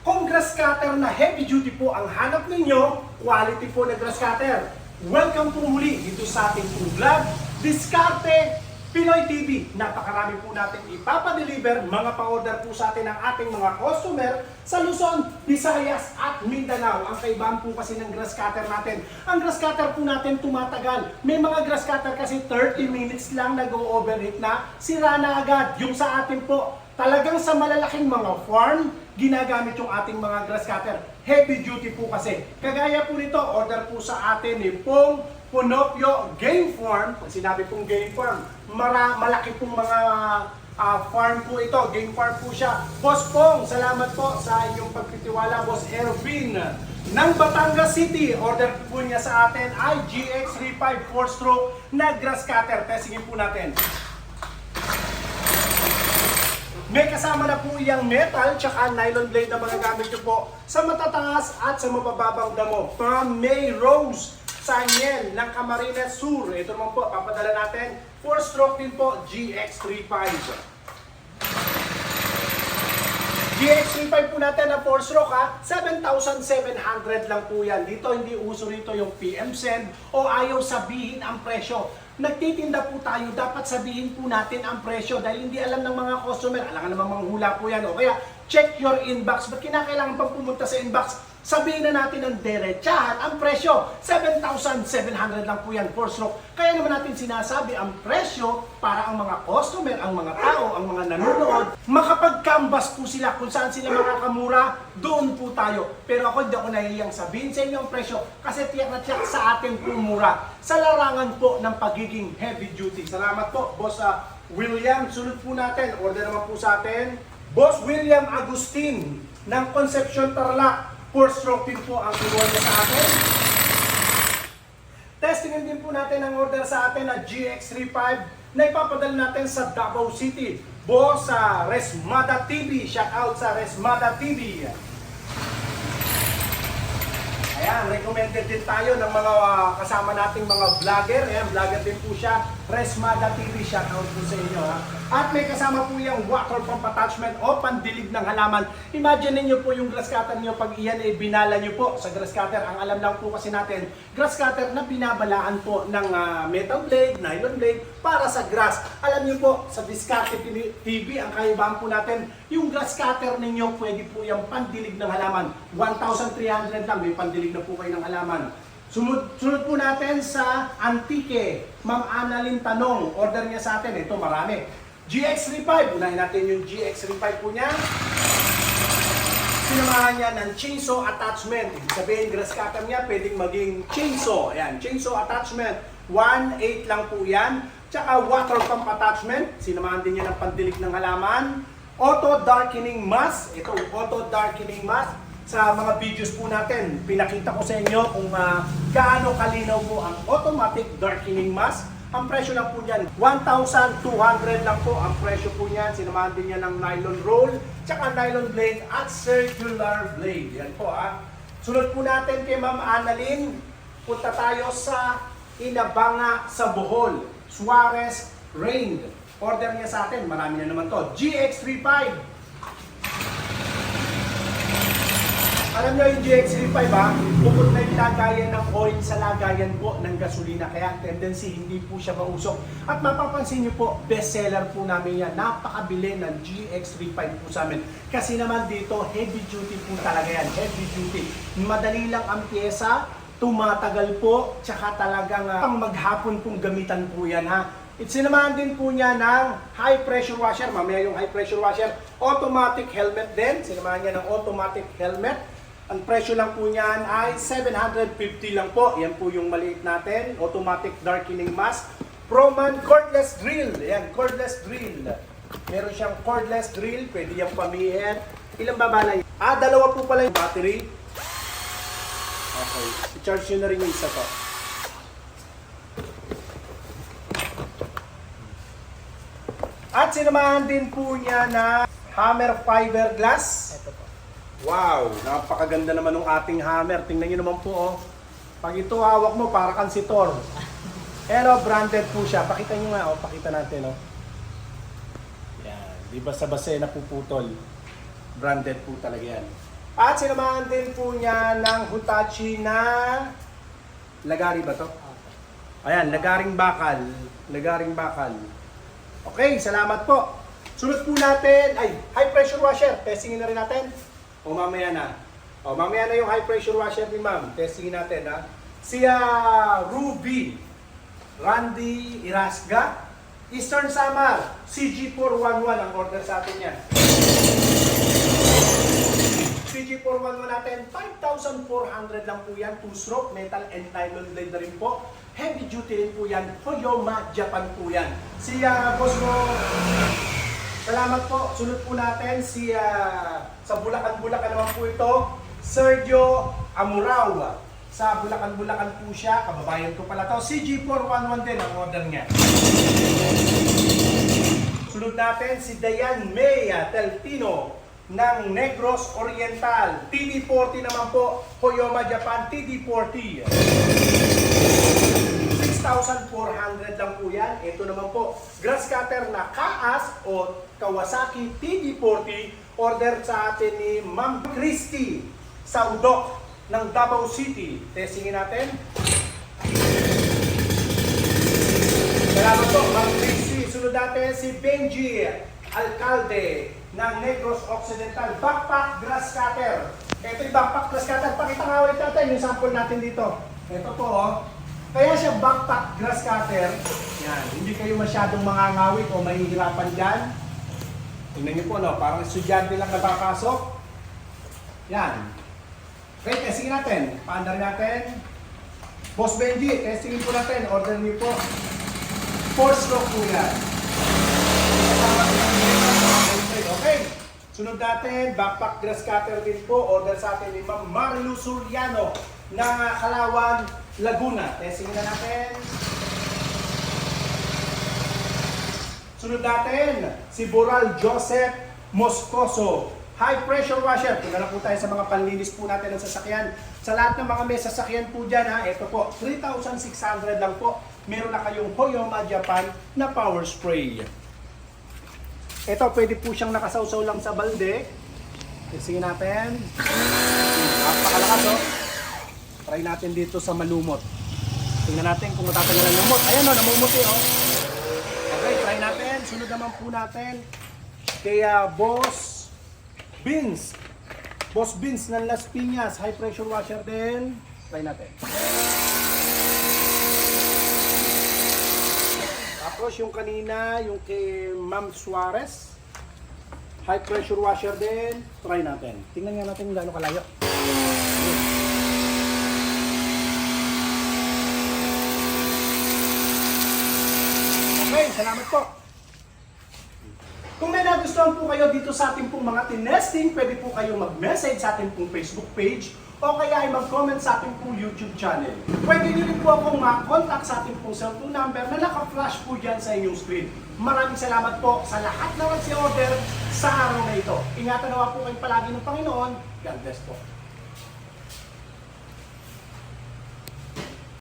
Kung grass cutter na heavy duty po ang hanap ninyo, quality po na grass cutter. Welcome po muli dito sa ating vlog, Diskarte Pinoy TV. Napakarami po natin ipapadeliver, mga pa-order po sa atin ng ating mga customer sa Luzon, Visayas at Mindanao. Ang kaibahan po kasi ng grass cutter natin, ang grass cutter po natin tumatagal. May mga grass cutter kasi 30 minutes lang nag-overheat na, sira na agad. Yung sa atin po, talagang sa malalaking mga farm, ginagamit yung ating mga grass cutter. Heavy duty po kasi. Kagaya po nito, order po sa atin ni Pong Punopio Game Farm. Pag sinabi pong game farm, malaki pong mga farm po ito. Game farm po siya. Boss Pong, salamat po sa inyong pagtitiwala. Boss Ervin ng Batangas City, order po niya sa atin ay GX35 4-stroke na grass cutter. Testingin po natin. May kasama na po iyang metal tsaka nylon blade na mga gamit nyo po sa matataas at sa mabababang damo. From May Rose Sanyel ng Camarines Sur. Ito naman po, papadala natin. 4-stroke din po, GX35. GX35 po natin na 4-stroke ha, 7,700 lang po yan. Dito hindi uso rito yung PM Send o ayaw sabihin ang presyo. Nagtitinda po tayo, dapat sabihin po natin ang presyo dahil hindi alam ng mga customer. Alam naman manghula po yan. O kaya, check your inbox. Ba't kinakailangan pang pumunta sa inbox? Sabihin na natin ang derechahan, ang presyo, 7,700 lang po yan, 4-stroke. Kaya naman natin sinasabi ang presyo para ang mga customer, ang mga tao, ang mga nanonood, makapag-canvas po sila kung saan sila makakamura, doon po tayo. Pero ako hindi ako nahihiyang sabihin sa inyo ang presyo kasi tiyak na tiyak sa atin po mura. Sa larangan po ng pagiging heavy duty. Salamat po, Boss William. Sunod po natin, order naman po sa atin, Boss William Agustin ng Concepcion Tarlac. 4-stroke din po ang kinuha niya sa atin. Testingin din po natin ang order sa atin na GX35 na ipapadala natin sa Davao City. Boss sa Resmada TV. Shout out sa Resmada TV. Ayan, recommended din tayo ng mga kasama nating mga vlogger. Ayan, vlogger din po siya. Resmada TV, shout out po sa inyo ha. At may kasama po yung water pump attachment o pandilig ng halaman. Imagine niyo po yung grass cutter niyo pag iyan ay binala niyo po sa grass cutter. Ang alam lang po kasi natin, grass cutter na binabalaan po ng metal blade, nylon blade para sa grass. Alam niyo po, sa Diskarte TV, ang kaibahan po natin, yung grass cutter ninyo pwede po yung pandilig ng halaman. 1,300 lang, may pandilig na po kayo ng halaman. Sunod po natin sa Antique. Ma'am Annalyn Tanong, order niya sa atin. Ito marami. GX35, unahin natin yung GX35 po niya. Sinamahan niya ng chainsaw attachment. Ibig sabihin, grass cutter niya pwedeng maging chainsaw. Ayan, chainsaw attachment. 1.8 lang po yan. Tsaka water pump attachment. Sinamahan din niya ng pandilig ng halaman. Auto darkening mask. Ito, auto darkening mask. Sa mga videos po natin, pinakita ko sa inyo kung gaano kalinaw po ang automatic darkening mask. Ang presyo lang po niyan, 1,200 lang po ang presyo po niyan. Sinamahan din niya ng nylon roll, tsaka nylon blade at circular blade. Yan po ha. Sunod po natin kay Ma'am Annalyn. Punta tayo sa Inabanga sa Bohol. Suarez Rain. Order niya sa atin, marami na naman to. GX35. Alam nyo yung GX35 ha, bukod na yung lagayan ng oil sa lagayan po ng gasolina, kaya tendency hindi po siya mausok. At mapapansin nyo po, bestseller po namin yan. Napakabili ng GX35 po sa amin. Kasi naman dito, heavy duty po talaga yan, heavy duty. Madali lang ang pyesa, tumatagal po, tsaka talagang pang maghapon pong gamitan po yan ha. Sinamahan din po niya ng high pressure washer, mamaya yung high pressure washer, automatic helmet din, sinamahan niya ng automatic helmet. Ang presyo lang po niyan ay 750 lang po. Yan po yung maliit natin. Automatic darkening mask. Proman cordless drill. Yan, cordless drill. Meron siyang cordless drill. Pwede yung pamihin. Ilang babala yun? Dalawa po pala yung battery. Okay. I-charge nyo na rin yung isa to. At sinamahan din po niya na hammer fiberglass. Ito po. Wow, napakaganda naman ng ating hammer. Tingnan niyo naman po oh. Pag ito hawak mo, para kang si Thor. Pero branded po siya. Pakita niyo nga oh, pakita natin oh. Yan, di basta-basta napuputol. Branded po talaga yan. At sinamahan din po niya ng Hitachi na lagari ba to? Ayan, lagaring bakal. Lagaring bakal. Okay, salamat po. Sunod po natin, high pressure washer. Testingin na rin natin. O mamaya na. O mamaya na yung high pressure washer ni ma'am. Testingin natin ha. Si Ruby Randy Irasga, Eastern Samar, CG411 ang order sa atin yan. CG411 natin, 5,400 lang po yan. 2-stroke, metal and nylon blade na rin po. Heavy duty rin po yan. Toyoma, Japan po yan. Si boss mo, salamat po. Sunod po natin si sa Bulacan naman po ito, Sergio Amurao. Sa Bulacan po siya. Kababayan ko pala to. CG411 din ang order niya. Sunod natin si Dayan May Teltino ng Negros Oriental. TD40 naman po. Toyoma Japan TD40. 6,400 lang po yan. Ito naman po, grass cutter na Kaas o Kawasaki TD40. Order sa atin ni Ma'am Christy sa Udok ng Davao City. Testingin natin. Salamat po, Ma'am Christy. Sunod natin si Benji Alcalde ng Negros Occidental. Backpack grass cutter. Ito yung backpack grass cutter. Pakita nga ulit natin yung sample natin dito. Ito po, oh. Kaya siya backpack grass cutter. Yan, hindi kayo masyadong mangangawit o mahihirapan dyan. Tingnan niyo po, no? Parang estudyante lang napapasok. Yan. Okay, testingin natin. Paandar natin. Boss Benji, testingin po natin. Order niyo po. 4-stroke po yan. Okay. Sunod natin, backpack grass cutter din po. Order sa atin ni Ma'am Marilu Suriano ng Kalawan, Laguna. Testingin na natin. Sunod natin, si Boral Joseph Moscoso. High pressure washer. Punta na po tayo sa mga panlinis po natin ng sasakyan. Sa lahat ng mga may sasakyan po dyan ha, ito po, 3,600 lang po. Meron na kayong Toyoma Japan na power spray. Ito, pwede po siyang nakasawsaw lang sa balde. Testingin natin. Napakalakas oh. Try natin dito sa malumot. Tingnan natin kung matatagal ang lumot. Ayan o, namumuti o. Okay, try natin. Sunod naman po natin. Kaya Boss Beans. Boss Beans ng Las Piñas. High pressure washer din. Try natin. Tapos yung kanina, yung kay Ma'am Suarez. High pressure washer din. Try natin. Tingnan nga natin kung gaano kalayo. Okay, salamat po. Kung may nagustuhan po kayo dito sa ating pong mga tinesting, pwede po kayo mag-message sa ating pong Facebook page o kaya ay mag-comment sa ating pong YouTube channel. Pwede nyo rin po akong ma-contact sa ating pong cellphone number na naka-flash po dyan sa inyong screen. Maraming salamat po sa lahat na nag-order sa araw na ito. Ingatan nawa po kayong palagi ng Panginoon. God bless po.